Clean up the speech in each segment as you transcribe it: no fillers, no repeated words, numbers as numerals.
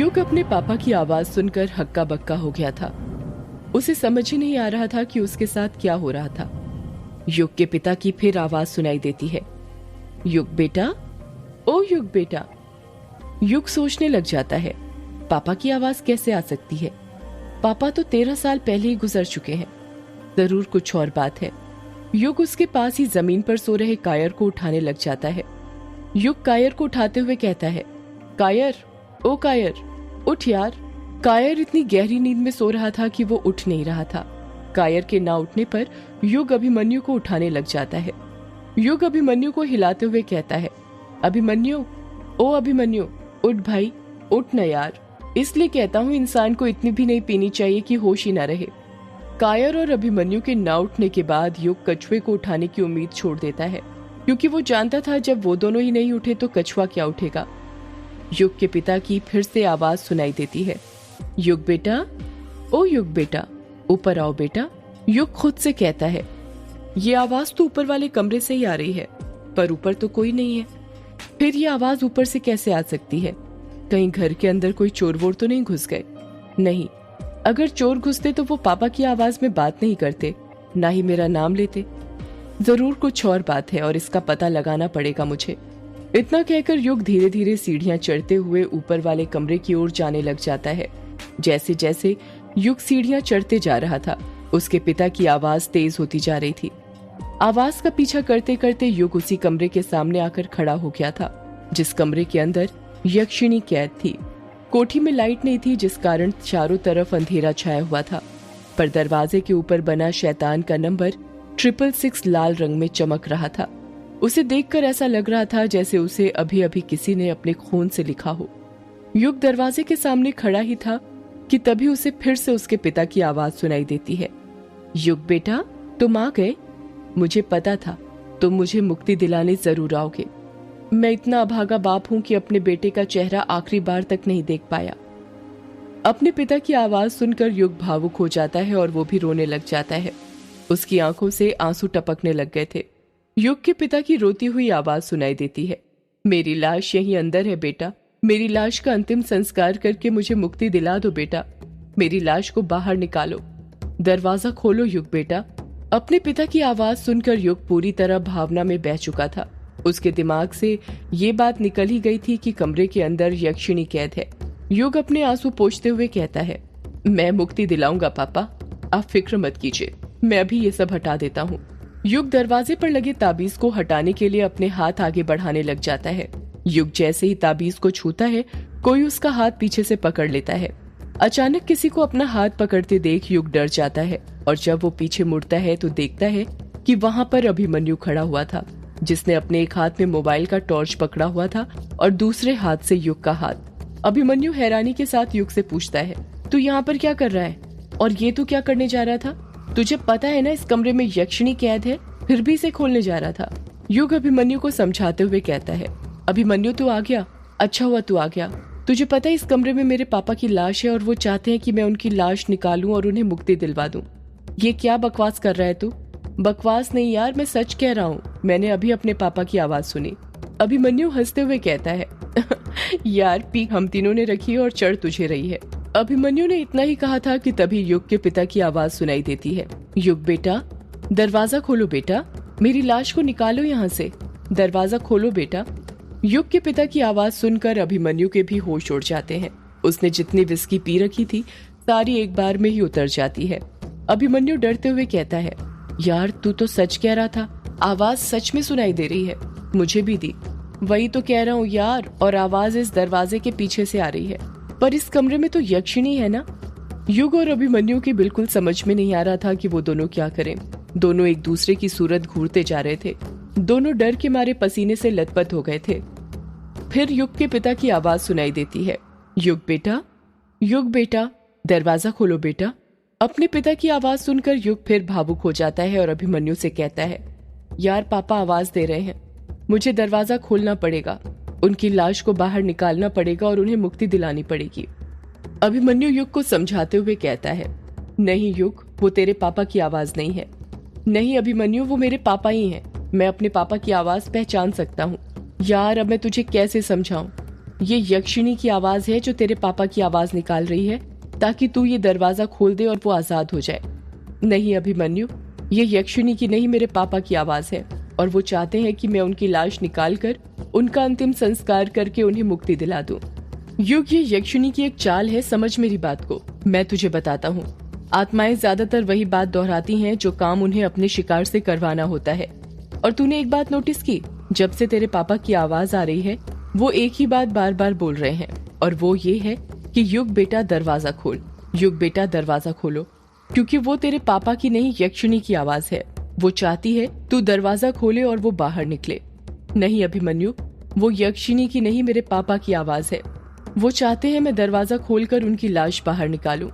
युग अपने पापा की आवाज सुनकर हक्का बक्का हो गया था। उसे समझ ही नहीं आ रहा था कि उसके साथ क्या हो रहा था। युग के पिता की फिर आवाज सुनाई देती है, युग बेटा, ओ युग बेटा। युग सोचने लग जाता है, पापा की आवाज कैसे आ सकती है? पापा तो 13 साल पहले ही गुजर चुके हैं। जरूर कुछ और बात है। युग उसके पास ही जमीन पर सो रहे कायर को उठाने लग जाता है। युग कायर को उठाते हुए कहता है, कायर, ओ कायर, उठ यार। कायर इतनी गहरी नींद में सो रहा था कि वो उठ नहीं रहा था। कायर के ना उठने पर युग अभिमन्यु को उठाने लग जाता है। युग अभिमन्यु को हिलाते हुए कहता है, अभिमन्यु, ओ अभिमन्यु, उठ भाई, उठ न यार। इसलिए कहता हूँ इंसान को इतनी भी नहीं पीनी चाहिए कि होश ही ना रहे। कायर और अभिमन्यु के ना उठने के बाद युग कछुए को उठाने की उम्मीद छोड़ देता है, क्योंकि वो जानता था जब वो दोनों ही नहीं उठे तो कछुआ क्या उठेगा। युग के पिता की फिर से आवाज सुनाई देती है, युग बेटा, ओ युग बेटा, ऊपर आओ बेटा। युग खुद से कहता है, ये आवाज तो ऊपर वाले कमरे से ही आ रही है, पर ऊपर तो कोई नहीं है। फिर ये आवाज ऊपर से कैसे आ सकती है? कहीं घर के अंदर कोई चोर वोर तो नहीं घुस गए? नहीं, अगर चोर घुसते तो वो पापा की आवाज में बात नहीं करते, ना ही मेरा नाम लेते। जरूर कुछ और बात है और इसका पता लगाना पड़ेगा मुझे। इतना कहकर युग धीरे धीरे सीढ़ियां चढ़ते हुए ऊपर वाले कमरे की ओर जाने लग जाता है। जैसे जैसे युग सीढ़ियां चढ़ते जा रहा था, उसके पिता की आवाज तेज होती जा रही थी। आवाज का पीछा करते करते युग उसी कमरे के सामने आकर खड़ा हो गया था, जिस कमरे के अंदर यक्षिणी कैद थी। कोठी में लाइट नहीं थी, जिस कारण चारों तरफ अंधेरा छाया हुआ था, पर दरवाजे के ऊपर बना शैतान का नंबर 666 लाल रंग में चमक रहा था। उसे देखकर ऐसा लग रहा था जैसे उसे अभी अभी किसी ने अपने खून से लिखा हो। युग दरवाजे के सामने खड़ा ही था कि तभी उसे फिर से उसके पिता की आवाज सुनाई देती है, युग बेटा, तुम आ गए। मुझे पता था तुम मुझे मुक्ति दिलाने जरूर आओगे। मैं इतना अभागा बाप हूं कि अपने बेटे का चेहरा आखिरी बार तक नहीं देख पाया। अपने पिता की आवाज सुनकर युग भावुक हो जाता है और वो भी रोने लग जाता है। उसकी आंखों से आंसू टपकने लग गए थे। युग के पिता की रोती हुई आवाज सुनाई देती है, मेरी लाश यहीं अंदर है बेटा। मेरी लाश का अंतिम संस्कार करके मुझे मुक्ति दिला दो बेटा। मेरी लाश को बाहर निकालो, दरवाजा खोलो युग बेटा। अपने पिता की आवाज सुनकर युग पूरी तरह भावना में बह चुका था। उसके दिमाग से ये बात निकल ही गई थी कि कमरे के अंदर यक्षिणी कैद है। युग अपने आंसू पोंछते हुए कहता है, मैं मुक्ति दिलाऊंगा पापा, आप फिक्र मत कीजिए, मैं अभी ये सब हटा देता हूँ। युग दरवाजे पर लगे ताबीज को हटाने के लिए अपने हाथ आगे बढ़ाने लग जाता है। युग जैसे ही ताबीज को छूता है, कोई उसका हाथ पीछे से पकड़ लेता है। अचानक किसी को अपना हाथ पकड़ते देख युग डर जाता है और जब वो पीछे मुड़ता है तो देखता है कि वहां पर अभिमन्यु खड़ा हुआ था, जिसने अपने एक हाथ में मोबाइल का टॉर्च पकड़ा हुआ था और दूसरे हाथ से युग का हाथ। अभिमन्यु हैरानी के साथ युग से पूछता है, तू यहाँ पर क्या कर रहा है और ये तू क्या करने जा रहा था? तुझे पता है ना इस कमरे में यक्षिणी कैद है, फिर भी इसे खोलने जा रहा था। युग अभिमन्यु को समझाते हुए कहता है, अभिमन्यु तू आ गया, अच्छा हुआ तू आ गया। तुझे पता है इस कमरे में मेरे पापा की लाश है और वो चाहते हैं कि मैं उनकी लाश निकालूं और उन्हें मुक्ति दिलवा दूं। ये क्या बकवास कर रहा है तू? बकवास नहीं यार, मैं सच कह रहा हूँ, मैंने अभी अपने पापा की आवाज सुनी। अभिमन्यु हंसते हुए कहता है, यार पीक हम तीनों ने रखी है और चढ़ तुझे रही है। अभिमन्यु ने इतना ही कहा था कि तभी युग के पिता की आवाज सुनाई देती है, युग बेटा, दरवाजा खोलो बेटा, मेरी लाश को निकालो यहाँ से, दरवाजा खोलो बेटा। युग के पिता की आवाज सुनकर अभिमन्यु के भी होश उड़ जाते हैं। उसने जितनी विस्की पी रखी थी सारी एक बार में ही उतर जाती है। अभिमन्यु डरते हुए कहता है, यार तू तो सच कह रहा था, आवाज सच में सुनाई दे रही है, मुझे भी दी। वही तो कह रहा हूँ यार, और आवाज इस दरवाजे के पीछे से आ रही है, पर इस कमरे में तो यक्षिणी है ना। युग और अभिमन्यु की बिल्कुल समझ में नहीं आ रहा था कि वो दोनों क्या करें। दोनों एक दूसरे की सूरत घूरते जा रहे थे। दोनों डर के मारे पसीने से लथपथ हो गए थे। फिर युग के पिता की आवाज सुनाई देती है, युग बेटा, दरवाजा खोलो बेटा। अपने पिता की आवाज सुनकर युग फिर भावुक हो जाता है और अभिमन्यु से कहता है, यार पापा आवाज दे रहे हैं, मुझे दरवाजा खोलना पड़ेगा, उनकी लाश को बाहर निकालना पड़ेगा और उन्हें मुक्ति दिलानी पड़ेगी। अभिमन्यु युग को समझाते हुए कहता है, नहीं युग, वो तेरे पापा की आवाज नहीं है। नहीं अभिमन्यु, वो मेरे पापा ही हैं, मैं अपने पापा की आवाज पहचान सकता हूँ। यार अब मैं तुझे कैसे समझाऊं? ये यक्षिणी की आवाज है जो तेरे पापा की आवाज निकाल रही है ताकि तू ये दरवाजा खोल दे और वो आजाद हो जाए। नहीं अभिमन्यु, ये यक्षिणी की नहीं मेरे पापा की आवाज है और वो चाहते हैं कि मैं उनकी लाश निकाल कर उनका अंतिम संस्कार करके उन्हें मुक्ति दिला दूं। युग, ये यक्षिणी की एक चाल है, समझ मेरी बात को। मैं तुझे बताता हूँ, आत्माएं ज्यादातर वही बात दोहराती हैं जो काम उन्हें अपने शिकार से करवाना होता है। और तूने एक बात नोटिस की, जब से तेरे पापा की आवाज आ रही है वो एक ही बात बार बार बोल रहे हैं, और वो ये है कि युग बेटा दरवाजा खोल, युग बेटा दरवाजा खोलो, क्योंकि वो तेरे पापा की नहीं यक्षिणी की आवाज है। वो चाहती है तू दरवाजा खोले और वो बाहर निकले। नहीं अभिमन्यु, वो यक्षिणी की नहीं मेरे पापा की आवाज है। वो चाहते हैं मैं दरवाजा खोलकर उनकी लाश बाहर निकालूं।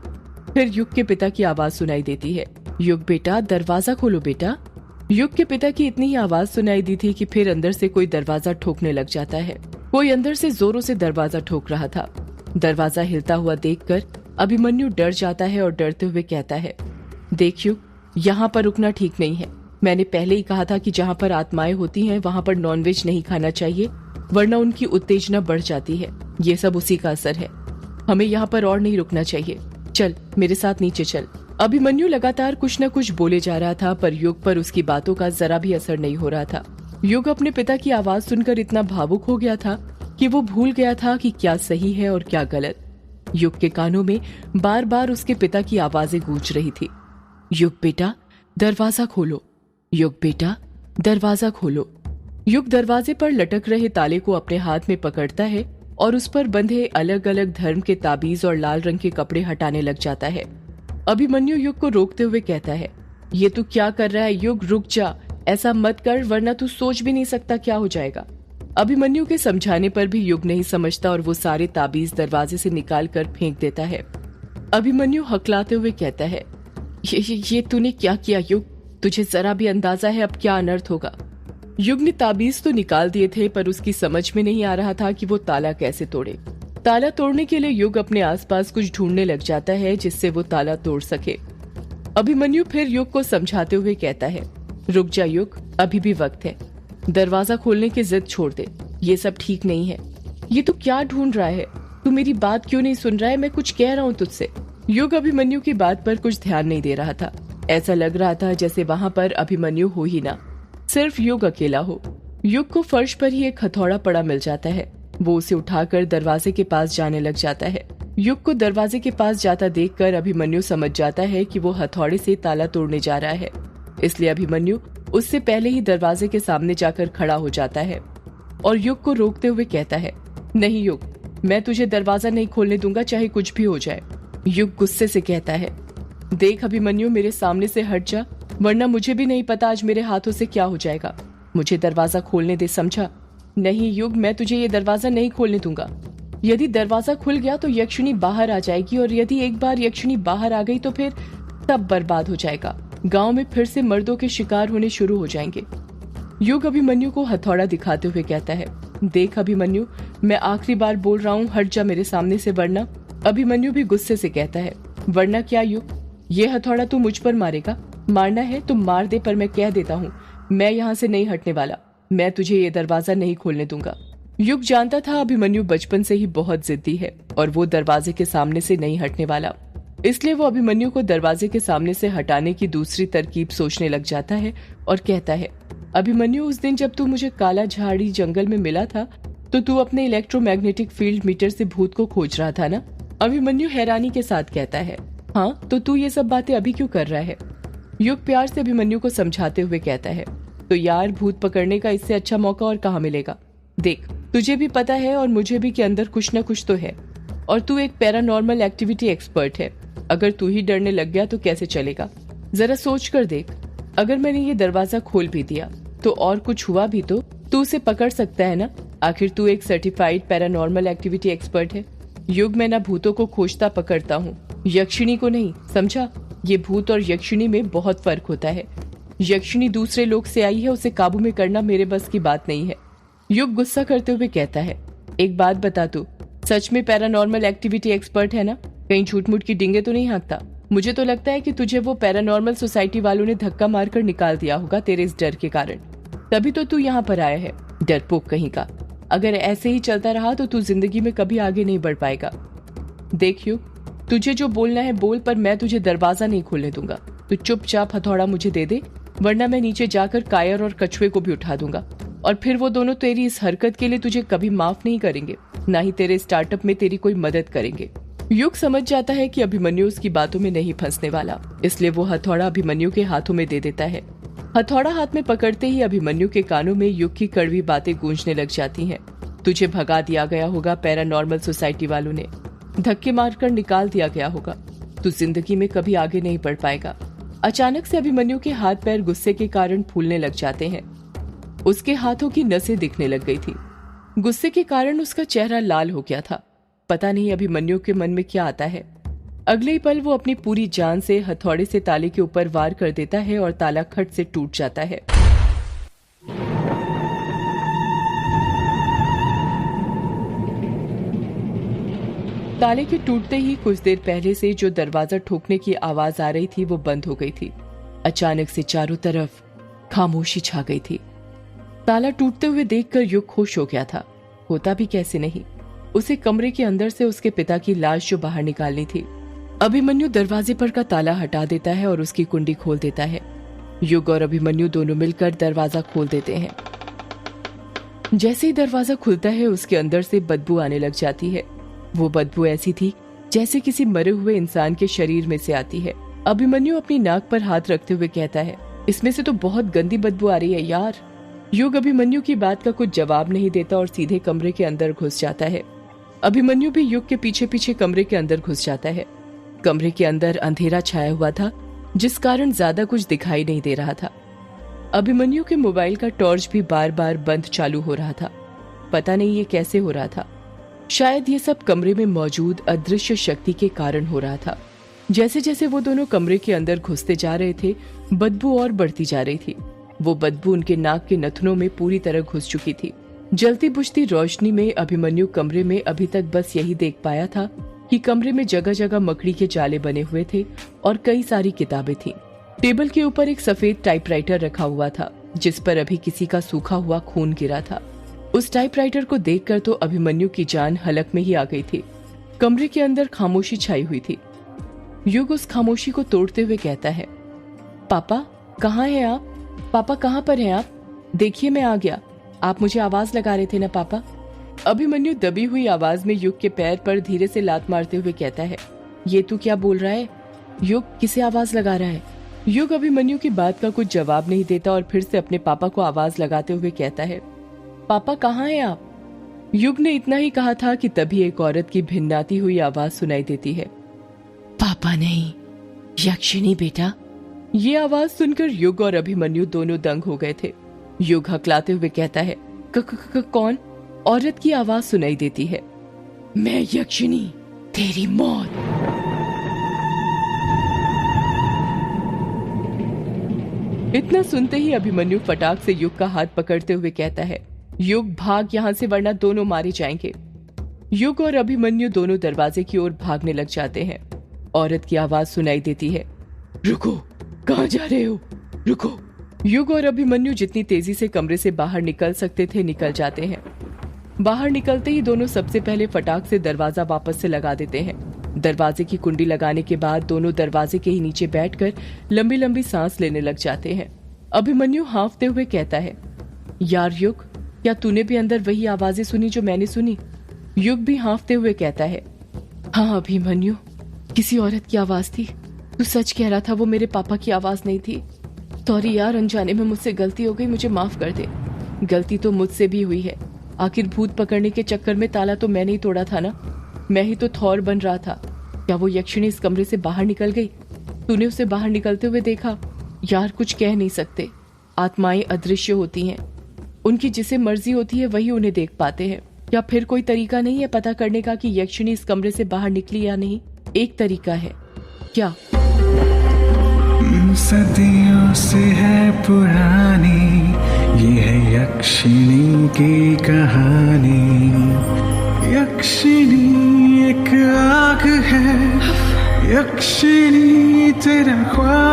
फिर युग के पिता की आवाज सुनाई देती है, युग बेटा दरवाजा खोलो बेटा। युग के पिता की इतनी ही आवाज सुनाई दी थी कि फिर अंदर से कोई दरवाजा ठोकने लग जाता है। कोई अंदर से जोरों से दरवाजा ठोक रहा था। दरवाजा हिलता हुआ देखकर अभिमन्यु डर जाता है और डरते हुए कहता है, देख युग, यहाँ पर रुकना ठीक नहीं है। मैंने पहले ही कहा था कि जहाँ पर आत्माएं होती हैं वहाँ पर नॉनवेज नहीं खाना चाहिए, वरना उनकी उत्तेजना बढ़ जाती है। ये सब उसी का असर है। हमें यहाँ पर और नहीं रुकना चाहिए। चल मेरे साथ नीचे चल। अभिमन्यु लगातार कुछ न कुछ बोले जा रहा था, पर युग पर उसकी बातों का जरा भी असर नहीं हो रहा था। युग अपने पिता की आवाज सुनकर इतना भावुक हो गया था कि वो भूल गया था कि क्या सही है और क्या गलत। युग के कानों में बार बार उसके पिता की आवाजें गूंज रही थी, युग बेटा दरवाजा खोलो, युग बेटा दरवाजा खोलो। युग दरवाजे पर लटक रहे ताले को अपने हाथ में पकड़ता है और उस पर बंधे अलग अलग धर्म के ताबीज और लाल रंग के कपड़े हटाने लग जाता है। अभिमन्यु युग को रोकते हुए कहता है, ये तू क्या कर रहा है युग, रुक जा, ऐसा मत कर वरना तू सोच भी नहीं सकता क्या हो जाएगा। अभिमन्यु के समझाने पर भी युग नहीं समझता और वो सारे ताबीज दरवाजे से निकाल कर फेंक देता है। अभिमन्यु हकलाते हुए कहता है, ये तूने क्या किया युग, तुझे जरा भी अंदाजा है अब क्या अनर्थ होगा। युग ने ताबीज तो निकाल दिए थे, पर उसकी समझ में नहीं आ रहा था कि वो ताला कैसे तोड़े। ताला तोड़ने के लिए युग अपने आसपास कुछ ढूंढने लग जाता है जिससे वो ताला तोड़ सके। अभिमन्यु फिर युग को समझाते हुए कहता है, रुक जा युग, अभी भी वक्त है, दरवाजा खोलने की जिद छोड़ दे, ये सब ठीक नहीं है। ये तू क्या ढूंढ रहा है, तू मेरी बात क्यों नहीं सुन रहा है, मैं कुछ कह रहा हूँ तुझसे। युग अभिमन्यु की बात पर कुछ ध्यान नहीं दे रहा था। ऐसा लग रहा था जैसे वहाँ पर अभिमन्यु हो ही ना, सिर्फ युग अकेला हो। युग को फर्श पर ही एक हथौड़ा पड़ा मिल जाता है। वो उसे उठाकर दरवाजे के पास जाने लग जाता है। युग को दरवाजे के पास जाता देखकर अभिमन्यु समझ जाता है कि वो हथौड़े से ताला तोड़ने जा रहा है, इसलिए अभिमन्यु उससे पहले ही दरवाजे के सामने जाकर खड़ा हो जाता है और युग को रोकते हुए कहता है, नहीं युग, मैं तुझे दरवाजा नहीं खोलने दूंगा चाहे कुछ भी हो जाए। युग गुस्से से कहता है, देख अभिमन्यु, मेरे सामने से हट जा, वरना मुझे भी नहीं पता आज मेरे हाथों से क्या हो जाएगा। मुझे दरवाजा खोलने दे, समझा। नहीं युग, मैं तुझे ये दरवाजा नहीं खोलने दूंगा। यदि दरवाजा खुल गया तो यक्षिणी बाहर आ जाएगी, और यदि एक बार यक्षिणी बाहर आ गई तो फिर सब बर्बाद हो जाएगा। गांव में फिर से मर्दों के शिकार होने शुरू हो जाएंगे। युग अभिमन्यु को हथौड़ा दिखाते हुए कहता है, देख अभिमन्यु, मैं आखिरी बार बोल रहा हूँ, हट जा मेरे सामने से, वरना। अभिमन्यु भी गुस्से से कहता है, वरना क्या युग, ये हथौड़ा तू मुझ पर मारेगा? मारना है तो मार दे, पर मैं कह देता हूँ मैं यहाँ से नहीं हटने वाला। मैं तुझे ये दरवाजा नहीं खोलने दूंगा। युग जानता था अभिमन्यु बचपन से ही बहुत जिद्दी है और वो दरवाजे के सामने से नहीं हटने वाला, इसलिए वो अभिमन्यु को दरवाजे के सामने से हटाने की दूसरी तरकीब सोचने लग जाता है और कहता है, अभिमन्यु, उस दिन जब तू मुझे काला झाड़ी जंगल में मिला था तो तू अपने इलेक्ट्रोमैग्नेटिक फील्ड मीटर से भूत को खोज रहा था ना? अभिमन्यु हैरानी के साथ कहता है, हाँ, तो तू ये सब बातें अभी क्यों कर रहा है? युग प्यार से अभिमन्यु को समझाते हुए कहता है, तो यार, भूत पकड़ने का इससे अच्छा मौका और कहाँ मिलेगा। देख, तुझे भी पता है और मुझे भी कि अंदर कुछ न कुछ तो है, और तू एक पैरानॉर्मल एक्टिविटी एक्सपर्ट है। अगर तू ही डरने लग गया तो कैसे चलेगा? जरा सोच कर देख, अगर मैंने ये दरवाजा खोल भी दिया तो और कुछ हुआ भी तो तू उसे पकड़ सकता है ना? आखिर तू एक सर्टिफाइड पैरानॉर्मल एक्टिविटी एक्सपर्ट है। युग, मैं ना भूतों को खोजता पकड़ता हूँ, यक्षिणी को नहीं, समझा? ये भूत और यक्षिणी में बहुत फर्क होता है। यक्षिणी दूसरे लोग से आई है, उसे काबू में करना मेरे बस की बात नहीं है। युग गुस्सा करते हुए कहता है, एक बात बता, तू सच में पैरानॉर्मल एक्टिविटी एक्सपर्ट है ना? कहीं झूठ मूठ की डिंगे तो नहीं हाँकता? मुझे तो लगता है कि तुझे वो पैरानॉर्मल सोसाइटी वालों ने धक्का मारकर निकाल दिया होगा तेरे इस डर के कारण, तभी तो तू यहाँ पर आया है, डरपोक कहीं का। अगर ऐसे ही चलता रहा तो तू जिंदगी में कभी आगे नहीं बढ़ पाएगा। देख युग, तुझे जो बोलना है बोल, पर मैं तुझे दरवाजा नहीं खोलने दूंगा। तू चुपचाप हथौड़ा मुझे दे दे, वरना मैं नीचे जाकर कायर और कछुए को भी उठा दूंगा, और फिर वो दोनों तेरी इस हरकत के लिए तुझे कभी माफ नहीं करेंगे, ना ही तेरे स्टार्टअप में तेरी कोई मदद करेंगे। युग समझ जाता है कि अभिमन्यु उसकी बातों में नहीं फंसने वाला, इसलिए वो हथौड़ा अभिमन्यु के हाथों में दे देता है। हथौड़ा हाथ में पकड़ते ही अभिमन्यु के कानों में युग की कड़वी बातें गूंजने लग जाती हैं। तुझे भगा दिया गया होगा पैरानॉर्मल सोसाइटी वालों ने, धक्के मारकर निकाल दिया गया होगा, तू जिंदगी में कभी आगे नहीं बढ़ पाएगा। अचानक से अभिमन्यु के हाथ पैर गुस्से के कारण फूलने लग जाते हैं। उसके हाथों की नसें दिखने लग गई थी। गुस्से के कारण उसका चेहरा लाल हो गया था। पता नहीं अभिमन्यु के मन में क्या आता है। अगले ही पल वो अपनी पूरी जान से हथौड़े से ताले के ऊपर वार कर देता है और ताला खट से टूट जाता है। ताले के टूटते ही कुछ देर पहले से जो दरवाजा ठोकने की आवाज आ रही थी वो बंद हो गई थी। अचानक से चारों तरफ खामोशी छा गई थी। ताला टूटते हुए देखकर युग खुश हो गया था। होता भी कैसे नहीं, उसे कमरे के अंदर से उसके पिता की लाश जो बाहर निकालनी थी। अभिमन्यु दरवाजे पर का ताला हटा देता है और उसकी कुंडी खोल देता है। युग और अभिमन्यु दोनों मिलकर दरवाजा खोल देते हैं। जैसे ही दरवाजा खुलता है उसके अंदर से बदबू आने लग जाती है। वो बदबू ऐसी थी जैसे किसी मरे हुए इंसान के शरीर में से आती है। अभिमन्यु अपनी नाक पर हाथ रखते हुए कहता है, इसमें से तो बहुत गंदी बदबू आ रही है यार। युग अभिमन्यु की बात का कुछ जवाब नहीं देता और सीधे कमरे के अंदर घुस जाता है। अभिमन्यु भी युग के पीछे पीछे कमरे के अंदर घुस जाता है। कमरे के अंदर अंधेरा छाया हुआ था, जिस कारण ज्यादा कुछ दिखाई नहीं दे रहा था। अभिमन्यु के मोबाइल का टॉर्च भी बार बार बंद चालू हो रहा था। पता नहीं ये कैसे हो रहा था। शायद ये सब कमरे में मौजूद अदृश्य शक्ति के कारण हो रहा था। जैसे जैसे वो दोनों कमरे के अंदर घुसते जा रहे थे, बदबू और बढ़ती जा रही थी। वो बदबू उनके नाक के नथनों में पूरी तरह घुस चुकी थी। जलती बुझती रोशनी में अभिमन्यु कमरे में अभी तक बस यही देख पाया था कि कमरे में जगह जगह मकड़ी के जाले बने हुए थे और कई सारी किताबें थीं। टेबल के ऊपर एक सफेद टाइपराइटर रखा हुआ था, जिस पर अभी किसी का सूखा हुआ खून गिरा था। उस टाइपराइटर को देखकर तो अभिमन्यु की जान हलक में ही आ गई थी। कमरे के अंदर खामोशी छाई हुई थी। युग उस खामोशी को तोड़ते हुए कहता है, पापा कहाँ हैं आप? पापा कहाँ पर हैं आप? देखिए मैं आ गया। आप मुझे आवाज लगा रहे थे ना पापा? अभिमन्यु दबी हुई आवाज में युग के पैर पर धीरे से लात मारते हुए कहता है, ये तू क्या बोल रहा है? युग किसे आवाज लगा रहा है? युग अभिमन्यु की बात का कुछ जवाब नहीं देता और फिर से अपने पापा को आवाज लगाते हुए कहता है, पापा कहाँ हैं आप? युग ने इतना ही कहा था कि तभी एक औरत की भिन्नाती हुई आवाज सुनाई देती है, पापा नहीं, यक्षिणी बेटा। ये आवाज सुनकर युग और अभिमन्यु दोनों दंग हो गए थे। युग हकलाते हुए कहता है, कौन? औरत की आवाज सुनाई देती है, मैं यक्षिणी, तेरी मौत। इतना सुनते ही अभिमन्यु फटाक से युग का हाथ पकड़ते हुए कहता है, युग भाग यहाँ से वरना दोनों मारे जाएंगे। युग और अभिमन्यु दोनों दरवाजे की ओर भागने लग जाते हैं। औरत की आवाज सुनाई देती है, रुको, कहाँ जा रहे हो? रुको। युग और अभिमन्यु जितनी तेजी से कमरे से बाहर निकल सकते थे निकल जाते हैं। बाहर निकलते ही दोनों सबसे पहले फटाक से दरवाजा वापस से लगा देते हैं। दरवाजे की कुंडी लगाने के बाद दोनों दरवाजे के ही नीचे बैठकर लंबी लंबी सांस लेने लग जाते हैं। अभिमन्यु हांफते हुए कहता है, यार युग, क्या तूने भी अंदर वही आवाजें सुनी जो मैंने सुनी? युग भी हांफते हुए कहता है, हाँ अभिमन्यु, किसी औरत की आवाज थी। तू सच कह रहा था, वो मेरे पापा की आवाज नहीं थी। सॉरी यार, अनजाने में मुझसे गलती हो गई, मुझे माफ कर दे। गलती तो मुझसे भी हुई है। आखिर भूत पकड़ने के चक्कर में ताला तो मैंने ही तोड़ा था ना। मैं ही तो थॉर बन रहा था। क्या वो यक्षिणी इस कमरे से बाहर निकल गई? तूने उसे बाहर निकलते हुए देखा? यार कुछ कह नहीं सकते। आत्माएं अदृश्य होती हैं, उनकी जिसे मर्जी होती है वही उन्हें देख पाते हैं। या फिर कोई तरीका नहीं है पता करने का कि यक्षिणी इस कमरे से बाहर निकली या नहीं? एक तरीका है। क्या? सदियों से है पुरानी ये है यक्षिणी की कहानी। यक्षिणी एक आग है, यक्षिणी तेरा ख्वाब